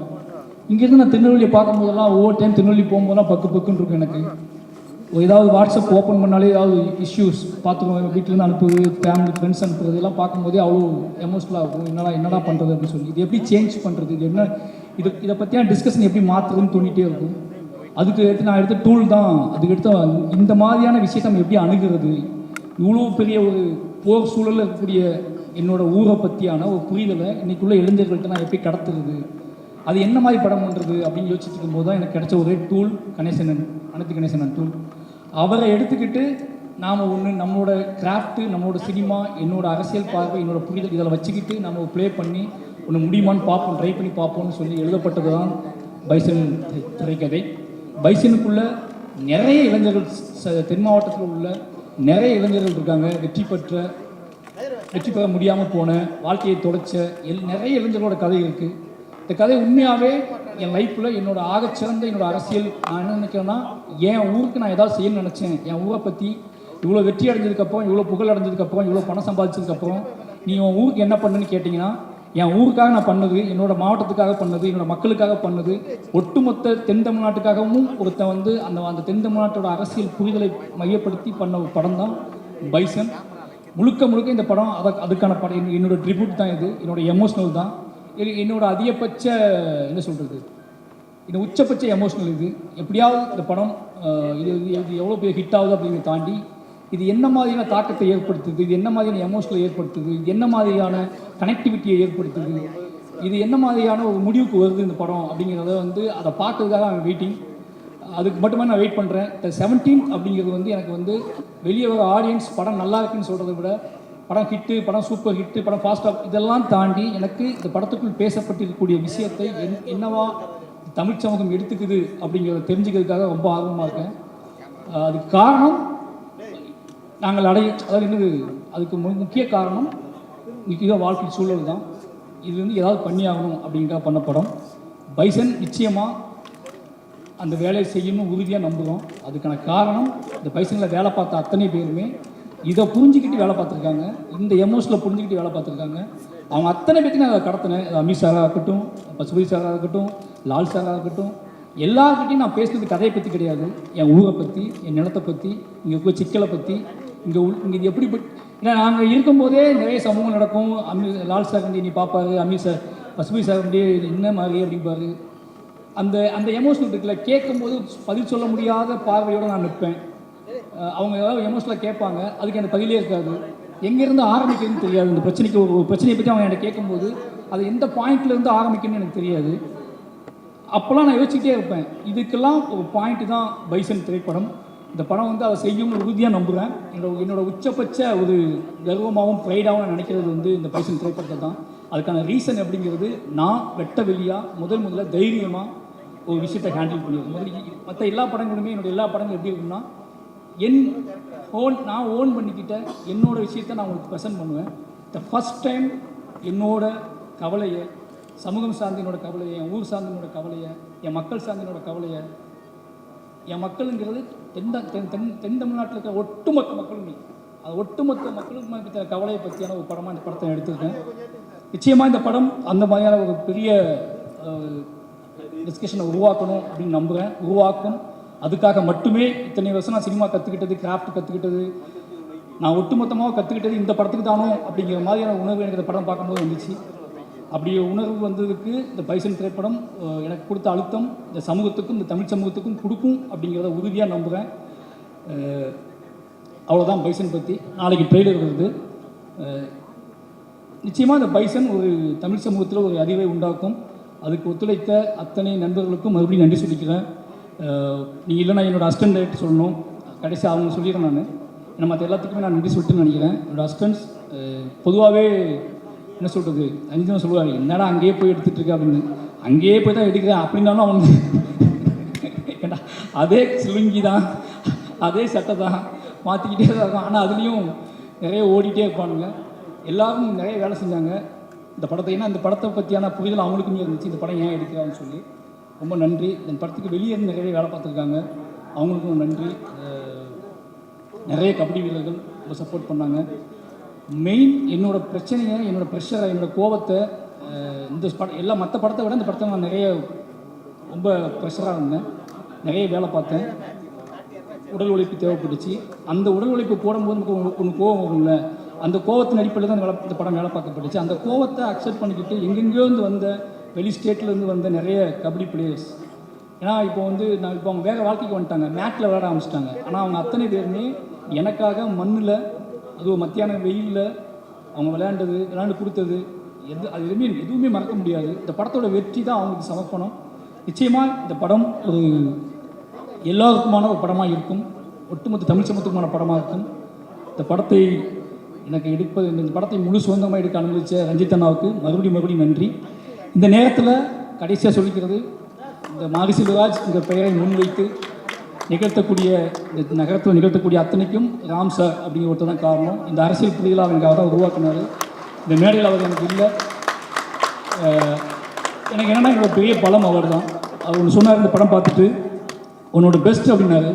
இங்கேருந்து நான் திருநெல்வேலியை பார்க்கும்போதெல்லாம் ஒவ்வொரு டைம் திருநெல்வேலி போகும்போதெல்லாம் பக்குன்னு இருக்கும் எனக்கு. ஏதாவது வாட்ஸ்அப் ஓப்பன் பண்ணாலே ஏதாவது இஷ்யூஸ் பார்த்துக்கோங்க, வீட்டிலேருந்து அனுப்புது, ஃபேமிலி ஃப்ரெண்ட்ஸ் அனுப்புறது எல்லாம் பார்க்கும்போதே அவ்வளோ எமோஷனலாக இருக்கும். என்னடா பண்ணுறது அப்படின்னு சொல்லி, இது எப்படி சேஞ்ச் பண்ணுறது, இதை பற்றியான டிஸ்கஷன் எப்படி மாற்றுறதுன்னு தோண்டிகிட்டே இருக்கும். அதுக்கு நான் எடுத்த டூல் தான். அதுக்கு இந்த மாதிரியான விஷயத்தை நம்ம எப்படி அணுகிறது, இவ்வளோ பெரிய ஒரு போர் சூழலில் இருக்கக்கூடிய என்னோடய ஊரை பற்றியான ஒரு புரிதலை இன்றைக்குள்ள இளைஞர்கள்ட்ட நான் எப்படி கடத்துறது, அது என்ன மாதிரி படம் பண்ணுறது அப்படின்னு யோசிச்சுட்டு இருக்கும்போது தான் எனக்கு கிடைச்ச ஒரே டூல் அனைத்து கணேசனன் டூல். அவரை எடுத்துக்கிட்டு நாம் நம்மளோட கிராஃப்ட்டு, நம்மளோட சினிமா, என்னோடய அரசியல் பார்வை, என்னோடய புரிதல் இதில் வச்சுக்கிட்டு நம்ம ப்ளே பண்ணி ஒன்று முடியுமான்னு பார்ப்போம், ட்ரை பண்ணி பார்ப்போம்னு சொல்லி எழுதப்பட்டது தான் பைசன் திரைக்கதை. பைசனுக்குள்ளே நிறைய இளைஞர்கள், தென் மாவட்டத்தில் உள்ள நிறைய இளைஞர்கள் இருக்காங்க, வெற்றி பெற்ற வெற்றி பெற முடியாமல் போன, வாழ்க்கையை தொலைச்ச நிறைய இளைஞர்களோட கதை இருக்குது. இந்த கதை உண்மையாகவே என் லைஃப்பில் என்னோட ஆகச்சிறந்த என்னோட அரசியல் நான் என்ன நினைக்கிறேன்னா, என் ஊருக்கு நான் ஏதாவது செய்யணும்னு நினச்சேன். என் ஊரை பற்றி இவ்வளோ வெற்றி அடைஞ்சதுக்கப்புறம், இவ்வளோ புகழ் அடைஞ்சதுக்கப்புறம், இவ்வளோ பணம் சம்பாதிச்சதுக்கப்புறம் நீ உன் ஊருக்கு என்ன பண்ணுன்னு கேட்டிங்கன்னா, என் ஊருக்காக நான் பண்ணது, என்னோடய மாவட்டத்துக்காக பண்ணது, என்னோடய மக்களுக்காக பண்ணது, ஒட்டுமொத்த தென் தமிழ்நாட்டுக்காகவும் ஒருத்தன் வந்து அந்த தென் தமிழ்நாட்டோட அரசியல் புரிதலை மையப்படுத்தி பண்ண ஒரு படம் தான் பைசன். முழுக்க இந்த படம் அதுக்கான படம். என்னோடய ட்ரிபியூட் தான் இது, என்னோடய எமோஷ்னல் தான், என்னோட அதிகபட்ச என்ன சொல்கிறது, இந்த உச்சபட்ச எமோஷ்னல் இது. எப்படியாவது இந்த படம் இது எவ்வளோ பெரிய ஹிட் ஆகுது அப்படிங்கிறத தாண்டி இது என்ன மாதிரியான தாக்கத்தை ஏற்படுத்துது, இது என்ன மாதிரியான எமோஷனலை ஏற்படுத்துது, இது என்ன மாதிரியான கனெக்டிவிட்டியை ஏற்படுத்துது, இது என்ன மாதிரியான ஒரு முடிவுக்கு வருது இந்த படம் அப்படிங்கிறத வந்து அதை பார்க்கறதுக்காக நான் வெயிட்டிங். அதுக்கு மட்டுமே நான் வெயிட் பண்ணுறேன். இந்த 17 அப்படிங்கிறது வந்து எனக்கு வந்து வெளியே வர ஆடியன்ஸ் படம் நல்லா இருக்குன்னு சொல்கிறத விட, படம் ஹிட்டு, படம் சூப்பர் ஹிட்டு, படம் ஃபாஸ்டாக இதெல்லாம் தாண்டி எனக்கு இந்த படத்துக்குள் பேசப்பட்டிருக்கக்கூடிய விஷயத்தை என்னவா தமிழ் சமூகம் எடுத்துக்குது அப்படிங்கிறத தெரிஞ்சுக்கிறதுக்காக ரொம்ப ஆர்வமாக இருக்கேன். அதுக்கு காரணம் நாங்கள் அதாவது என்னது, அதுக்கு முக்கிய காரணம் முக்கிய வாழ்க்கை சூழல் தான். இது வந்து ஏதாவது பண்ணியாகணும் அப்படிங்கிறா பண்ண படம் பைசன். நிச்சயமாக அந்த வேலையை செய்யணும் உறுதியாக நம்புகிறோம். அதுக்கான காரணம் இந்த பைசனில் வேலை பார்த்த அத்தனை பேருமே இதை புரிஞ்சுக்கிட்டு வேலை பார்த்துருக்காங்க, இந்த எமோஷனில் புரிஞ்சுக்கிட்டு வேலை பார்த்துருக்காங்க. அவங்க அத்தனை பேருக்கு நான் அதை கடத்தினேன். அமித் சாராக இருக்கட்டும், பசுபதி சாராக இருக்கட்டும், லால் சாராக இருக்கட்டும், எல்லாருக்கிட்டையும் நான் பேசுனது கதையை பற்றி கிடையாது, என் ஊரை பற்றி, என் நிலத்தை பற்றி, இங்கே இருக்கிற சிக்கலை பற்றி, இங்கே இது எப்படி. ஏன்னா நாங்கள் இருக்கும்போதே நிறைய சமூகம் நடக்கும். லால் சார் வந்து நீ பார்ப்பாரு, அமித் சார் பசுபதி சார் வந்து என்ன மாதிரி அப்படிம்பாரு. அந்த எமோஷனல் இருக்குல்ல, கேட்கும்போது பதில் சொல்ல முடியாத பார்வையோடு நான் நிற்பேன். அவங்க ஏதாவது எமோஷனலாக கேட்பாங்க, அதுக்கு எனக்கு பதிலே இருக்காது, எங்கேருந்து ஆரம்பிக்கிறதுன்னு தெரியாது. இந்த பிரச்சனைக்கு ஒரு பிரச்சனையை பற்றி அவங்க என்கிட்ட கேட்கும்போது அது எந்த பாயிண்ட்லேருந்து ஆரம்பிக்கணும்னு எனக்கு தெரியாது. அப்போல்லாம் நான் யோசிச்சுக்கிட்டே இருப்பேன். இதுக்கெல்லாம் ஒரு பாயிண்ட்டு தான் பைசன் திரைப்படம். இந்த படம் வந்து அதை செய்யும்னு உறுதியாக நம்புகிறேன். என்னோட உச்சபட்ச ஒரு கர்வமாகவும் ப்ரைடாகவும் நான் நினைக்கிறது வந்து இந்த பைசன் திரைப்படத்தை தான். அதுக்கான ரீசன் அப்படிங்கிறது, நான் வெட்ட வெளியாக முதல்ல தைரியமாக ஒரு விஷயத்தை ஹேண்டில் பண்ணியிருக்கேன். மற்ற எல்லா படங்களுமே, என்னோடய எல்லா படங்களும் எப்படி இருக்குன்னா, நான் ஓன் பண்ணிக்கிட்ட என்னோடய விஷயத்தை நான் உங்களுக்கு ப்ரெசென்ட் பண்ணுவேன். த ஃபஸ்ட் டைம் என்னோட கவலையை, சமூகம் சார்ந்த என்னோட கவலையை, என் ஊர் சார்ந்த என்னோட கவலையை, என் மக்கள் சார்ந்த என்னோட கவலையை, என் மக்களுங்கிறது தென் தமிழ்நாட்டில் இருக்கிற ஒட்டுமொத்த மக்களுமே, அது ஒட்டுமொத்த மக்களுக்கு இருக்கிற கவலையை பற்றியான ஒரு படமாக இந்த படத்தை எடுத்திருக்கேன். நிச்சயமாக இந்த படம் அந்த மாதிரியான ஒரு பெரிய டிஸ்கஷனை உருவாக்கணும் அப்படின்னு நம்புகிறேன். உருவாக்கும். அதுக்காக மட்டுமே இத்தனை வருஷம் நான் சினிமா கற்றுக்கிட்டது, கிராஃப்ட் கற்றுக்கிட்டது, நான் ஒட்டுமொத்தமாக கற்றுக்கிட்டது இந்த படத்துக்கு தானோ அப்படிங்கிற மாதிரியான உணர்வு எனக்கு இந்த படம் பார்க்கும்போது வந்துச்சு. அப்படி உணர்வு வந்ததுக்கு இந்த பைசன் திரைப்படம் எனக்கு கொடுத்த அழுத்தம் இந்த சமூகத்துக்கும், இந்த தமிழ் சமூகத்துக்கும் கொடுக்கும் அப்படிங்கிறத உறுதியாக நம்புகிறேன். அவ்வளோதான் பைசன் பற்றி. நாளைக்கு ட்ரெய்லர் வருது. நிச்சயமாக இந்த பைசன் ஒரு தமிழ் சமூகத்தில் ஒரு அறிவை உண்டாக்கும். அதுக்கு ஒத்துழைத்த அத்தனை நண்பர்களுக்கும் மறுபடியும் நன்றி சொல்லிக்கிறேன். நீங்கள் இல்லைனா என்னோடய அசிஸ்டன்ட் டைரக்டர் சொல்லணும், கடைசி அவங்க சொல்லிடுறேன். நான் மற்ற எல்லாத்துக்குமே நான் நன்றி சொல்லிட்டுன்னு நினைக்கிறேன். என்னோடய அசிஸ்டன்ஸ் பொதுவாகவே என்ன சொல்கிறது, அஞ்சு சொல்லுவாங்க, என்னடா அங்கேயே போய் எடுத்துகிட்டு இருக்க அப்படின்னு. அங்கேயே போய் தான் எடுக்கிறேன் அப்படின்னாலும் அவங்க ஏன்னா அதே சிலுங்கி தான், அதே சட்டை தான், மாற்றிக்கிட்டே தான் இருக்கும். ஆனால் அதுலேயும் நிறைய ஓடிட்டே இருப்பானுங்க. எல்லோரும் நிறைய வேலை செஞ்சாங்க இந்த படத்தை. ஏன்னா இந்த படத்தை பற்றியான புரிதல் அவங்களுக்குமே இருந்துச்சு, இந்த படம் ஏன் எடுக்கிறான்னு சொல்லி. ரொம்ப நன்றி. இந்த படத்துக்கு வெளியே இருந்து நிறைய வேலை பார்த்துருக்காங்க, அவங்களுக்கும் நன்றி. நிறைய கபடி வீரர்கள் ரொம்ப சப்போர்ட் பண்ணாங்க. மெயின் என்னோடய பிரச்சனையை, என்னோடய ப்ரெஷரை, என்னோடய கோபத்தை இந்த எல்லாம் மற்ற படத்தை விட இந்த படத்தை நான் நிறைய ரொம்ப ப்ரெஷராக இருந்தேன், நிறைய வேலை பார்த்தேன். உடல் உழைப்பு தேவைப்பட்டுச்சு. அந்த உடல் உழைப்பு போடும்போது நமக்கு ஒன்று கோபம் வரும்ல, அந்த கோவத்தின் அடிப்படையில் தான் இந்த படம் வேலை பார்க்கப்பட்டுச்சு. அந்த கோவத்தை அக்செப்ட் பண்ணிக்கிட்டு எங்கெங்கேருந்து வந்த, வெளி ஸ்டேட்லேருந்து வந்த நிறைய கபடி பிளேயர்ஸ், ஏன்னா இப்போ அவங்க வேறு வாழ்க்கைக்கு வந்துட்டாங்க, மேட்டில் விளையாட ஆரம்பிச்சிட்டாங்க. ஆனால் அவங்க அத்தனை பேருமே எனக்காக மண்ணில், அதுவும் மத்தியான வெயிலில் அவங்க விளையாண்டு கொடுத்தது அது எதுவுமே மறக்க முடியாது. இந்த படத்தோட வெற்றி தான் அவங்களுக்கு சமர்ப்பணம். நிச்சயமாக இந்த படம் ஒரு எல்லாருக்குமான ஒரு படமாக இருக்கும், ஒட்டுமொத்த தமிழ் சமூகத்துக்குமான படமாக இருக்கும். இந்த படத்தை எனக்கு இந்த படத்தை முழு சுதந்திரமாக எடுக்க அனுமதித்த ரஞ்சித் அண்ணாவுக்கு மறுபடியும் நன்றி. இந்த நேரத்தில் கடைசியாக சொல்லிக்கிறது, இந்த மாரி செல்வராஜ் இந்த பெயரை முன்வைத்து நிகழ்த்தக்கூடிய இந்த நகரத்தில் நிகழ்த்தக்கூடிய அத்தனைக்கும் ராம் சார் அப்படிங்கிற ஒருத்தர் தான் காரணம். இந்த அரசியல் புரிதலை அவனுக்காக தான் உருவாக்குனார். இந்த மேடையில் அவர் எனக்கு இல்லை. எனக்கு என்னென்னா என்னோட பெரிய பலம் அவர் தான். அவர் ஒன்று சொன்னார், இந்த படம் பார்த்துட்டு உன்னோட பெஸ்ட் அப்படின்னாரு.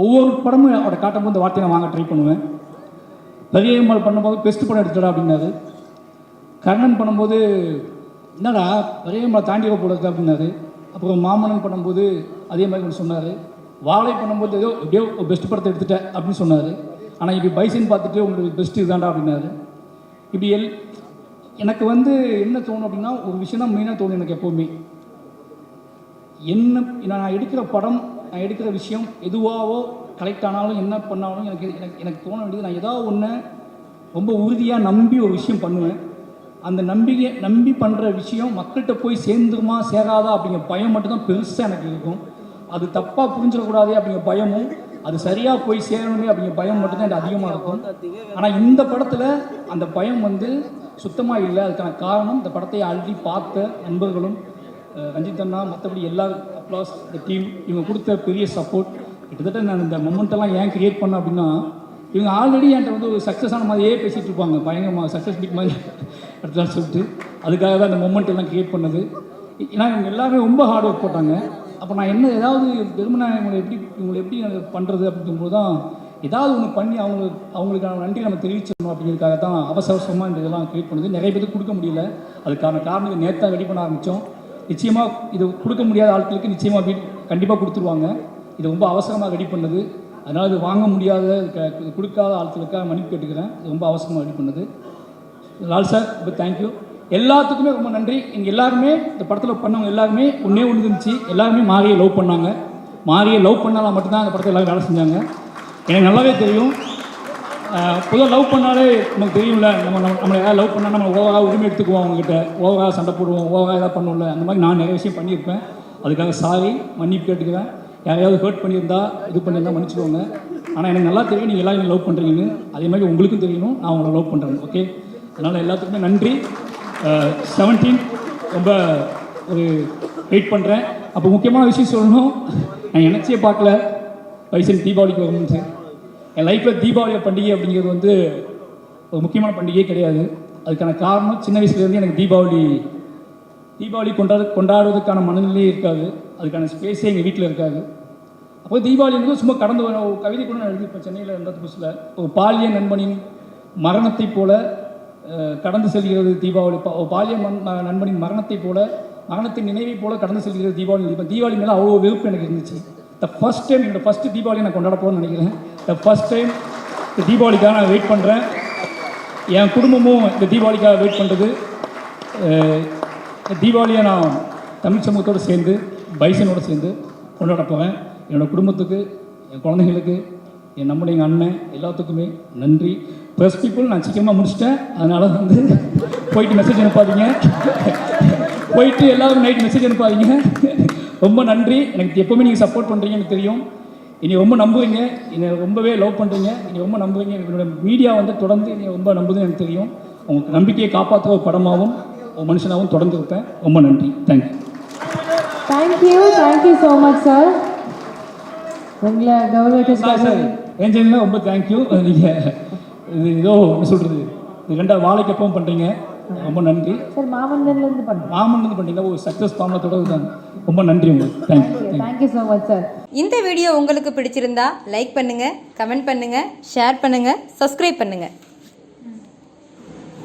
ஒவ்வொரு படமும் அவரை காட்டும்போது இந்த வார்த்தையை நான் வாங்க ட்ரை பண்ணுவேன். பெரியம்மாள் பண்ணும்போது பெஸ்ட் படம் எடுத்துடா அப்படின்னாரு. கர்ணன் பண்ணும்போது என்னடா பெரியம்மாள் தாண்டி போடுறது அப்படின்னாரு. அப்புறம் மாமன்னன் பண்ணும்போது அதே மாதிரி ஒன்று சொன்னார். வாழை பண்ணும்போது ஏதோ எப்படியோ ஒரு பெஸ்ட் படத்தை எடுத்துட்டேன் அப்படின்னு சொன்னார். ஆனால் இப்படி பைசன் பார்த்துட்டு உங்களுக்கு பெஸ்ட்டு இதுதான்டா அப்படின்னாரு. இப்படி எனக்கு வந்து என்ன தோணும் அப்படின்னா, ஒரு விஷயம் தான் மெயினாக தோணும் எனக்கு எப்போவுமே. என்ன நான் எடுக்கிற படம், நான் எடுக்கிற விஷயம் எதுவாகவோ கலெக்ட் ஆனாலும் என்ன பண்ணாலும் எனக்கு தோண வேண்டியது, நான் ஏதாவது ஒன்று ரொம்ப உறுதியாக நம்பி ஒரு விஷயம் பண்ணுவேன். அந்த நம்பி பண்ணுற விஷயம் மக்கள்கிட்ட போய் சேர்ந்துருமா சேராதா அப்படிங்கிற பயம் மட்டும்தான் பெருசாக எனக்கு இருக்கும். அது தப்பாக புரிஞ்சிடக்கூடாது அப்படிங்கிற பயமும், அது சரியாக போய் சேரணுமே அப்படிங்கிற பயம் மட்டும்தான் எனக்கு அதிகமாக இருக்கும். ஆனால் இந்த படத்தில் அந்த பயம் வந்து சுத்தமாக இல்லை. அதுக்கான காரணம் இந்த படத்தை ஆல்ரெடி பார்த்த நண்பர்களும், ரஞ்சித் அண்ணா, மற்றபடி எல்லா அப்ளாஸ், இந்த டீம் இவங்க கொடுத்த பெரிய சப்போர்ட். கிட்டத்தட்ட நான் இந்த மொமெண்ட்டெல்லாம் ஏன் க்ரியேட் பண்ணேன் அப்படின்னா, இவங்க ஆல்ரெடி என்கிட்ட வந்து ஒரு சக்ஸஸ் ஆன மாதிரியே பேசிகிட்டு இருப்பாங்க, பயங்கரமாக சக்ஸஸ் பிக் மாதிரி எடுத்துலாம் சொல்லிட்டு. அதுக்காக தான் இந்த மொமெண்ட் எல்லாம் க்ரியேட் பண்ணது. ஏன்னா இவங்க எல்லாருமே ரொம்ப ஹார்ட் ஒர்க் போட்டாங்க. அப்போ நான் என்ன ஏதாவது வெறுமனா இவங்களை எப்படி பண்ணுறது அப்படிங்கும்போது தான் ஏதாவது ஒன்று பண்ணி அவங்களுக்கான நன்றி நம்ம தெரிவிச்சிடணும் அப்படிங்கிறதுக்காக தான் அவசரமாக இந்த இதெல்லாம் க்ரியேட் பண்ணுது. நிறைய பேருக்கு கொடுக்க முடியல. அதுக்கான காரணம் நேற்று ரெடி பண்ண ஆரம்பித்தோம். நிச்சயமாக இது கொடுக்க முடியாத ஆட்களுக்கு நிச்சயமாக கண்டிப்பாக கொடுத்துருவாங்க. இது ரொம்ப அவசரமாக ரெடி பண்ணது. அதனால் இது வாங்க முடியாத இது கொடுக்காத ஆட்களுக்காக மன்னிப்பு கேட்டுக்கிறேன். இது ரொம்ப அவசரமாக ரெடி பண்ணது. லால் சார் ரொம்ப தேங்க்யூ. எல்லாத்துக்குமே ரொம்ப நன்றி. இங்கே எல்லாருமே இந்த படத்தில் பண்ணவங்க எல்லாருமே ஒன்றே ஒன்று இருந்துச்சு, எல்லாருமே மாரியை லவ் பண்ணாங்க. மாரியை லவ் பண்ணாலும் மட்டும்தான் அந்த படத்தில் எல்லோரும் வேலை செஞ்சாங்க. எனக்கு நல்லாவே தெரியும். பொதுவாக லவ் பண்ணாலே நமக்கு தெரியும்ல, நம்மளை யாராவது லவ் பண்ணால் நம்ம ஓவராக உரிமை எடுத்துக்குவோம், அவங்ககிட்ட ஓவராக சண்டை போடுவோம், ஓவராக ஏதாவது பண்ணுவோம்ல. அந்த மாதிரி நான் நிறைய விஷயம் பண்ணியிருப்பேன். அதுக்காக சாரி, மன்னிப்பு கேட்டுக்கிறேன். யாரையாவது ஹர்ட் பண்ணியிருந்தா இது பண்ணியிருந்தா மன்னிச்சுக்கோங்க. ஆனால் எனக்கு நல்லா தெரியும் நீங்கள் எல்லாம் லவ் பண்ணுறீங்கன்னு. அதே மாதிரி உங்களுக்கும் தெரியணும் நான் உங்களை லவ் பண்ணுறேன். ஓகே, அதனால் எல்லாத்துக்குமே நன்றி. 17 ரொம்ப ஒரு வெயிட் பண்ணுறேன். அப்போ முக்கியமான விஷயம் சொல்லணும், நான் நினச்சே பார்க்கல பைசன் தீபாவளிக்கு வரும்னு. என் லைஃப்பில் தீபாவளி பண்டிகை அப்படிங்கிறது வந்து ஒரு முக்கியமான பண்டிகையே கிடையாது. அதுக்கான காரணம் சின்ன வயசுலேருந்து எனக்கு தீபாவளி கொண்டாடுவதற்கான மனநிலையே இருக்காது. அதுக்கான ஸ்பேஸே எங்கள் வீட்டில் இருக்காது. அப்போ தீபாவளி வந்து சும்மா கடந்து வர ஒரு கவிதை கூட நான் எழுதியிருப்பேன் சென்னையில் இருந்த புதுசில். ஒரு பாலிய நண்பனின் மரணத்தை போல கடந்து செல்கிறது தீபாவளி. பாலிய நண்பனின் மரணத்தை போல, மரணத்தின் நினைவை போல கடந்து செல்கிறது தீபாவளி. இப்போ தீபாவளி மேலே அவ்வளோ வெறுப்பு எனக்கு இருந்துச்சு. ஃபர்ஸ்ட் டைம் என்னோடய ஃபஸ்ட்டு தீபாவளி நான் கொண்டாட போகிறேன்னு நினைக்கிறேன். ஃபர்ஸ்ட் டைம் இந்த தீபாவளிக்காக நான் வெயிட் பண்ணுறேன். என் குடும்பமும் இந்த தீபாவளிக்காக வெயிட் பண்ணுறது. தீபாவளியை நான் தமிழ் சமூகத்தோடு சேர்ந்து பைசனோடு சேர்ந்து கொண்டாட போகிறேன். என்னோடய குடும்பத்துக்கு, என் குழந்தைங்களுக்கு, நம்முடைய எங்கள் அண்ணன் எல்லாத்துக்குமே நன்றி. ப்ரெஸ் பீப்புள் நான் சீக்கிரமாக முடிச்சிட்டேன். அதனால் வந்து போயிட்டு மெசேஜ் அனுப்பாதீங்க, போயிட்டு எல்லோரும் நைட் மெசேஜ் அனுப்பாதீங்க. ரொம்ப நன்றி. எனக்கு எப்போவுமே நீங்கள் சப்போர்ட் பண்ணுறீங்க எனக்கு தெரியும். இனி ரொம்ப நம்புவீங்க, என்னை ரொம்பவே லவ் பண்ணுறீங்க, இனி ரொம்ப நம்புவீங்க. என்னோட மீடியா வந்து தொடர்ந்து நீ ரொம்ப நம்புதுன்னு எனக்கு தெரியும். உங்களுக்கு நம்பிக்கையை காப்பாற்றுற ஒரு படமாகவும் ஒரு மனுஷனாகவும் தொடர்ந்து இருப்பேன். ரொம்ப நன்றி. Thank you so much sir. உங்களை சார் ரேஞ்சனா ரொம்ப தேங்க்யூ. நீங்கள் இது ஏதோ என்ன சொல்கிறது, இது 2 வாழைக்கு எப்பவும் பண்ணுறீங்க. ரொம்ப நன்றி சார். மாமன்னன்லேருந்து பண்ணுறீங்க ஒரு சக்ஸஸ் ஃபார்மில் தொடர்ந்து தான். ரொம்ப நன்றி உங்களுக்கு. Thank you so much sir. இந்த வீடியோ உங்களுக்கு பிடிச்சிருந்தா லைக் பண்ணுங்கள், கமெண்ட் பண்ணுங்கள், ஷேர் பண்ணுங்கள், சப்ஸ்கிரைப் பண்ணுங்கள்.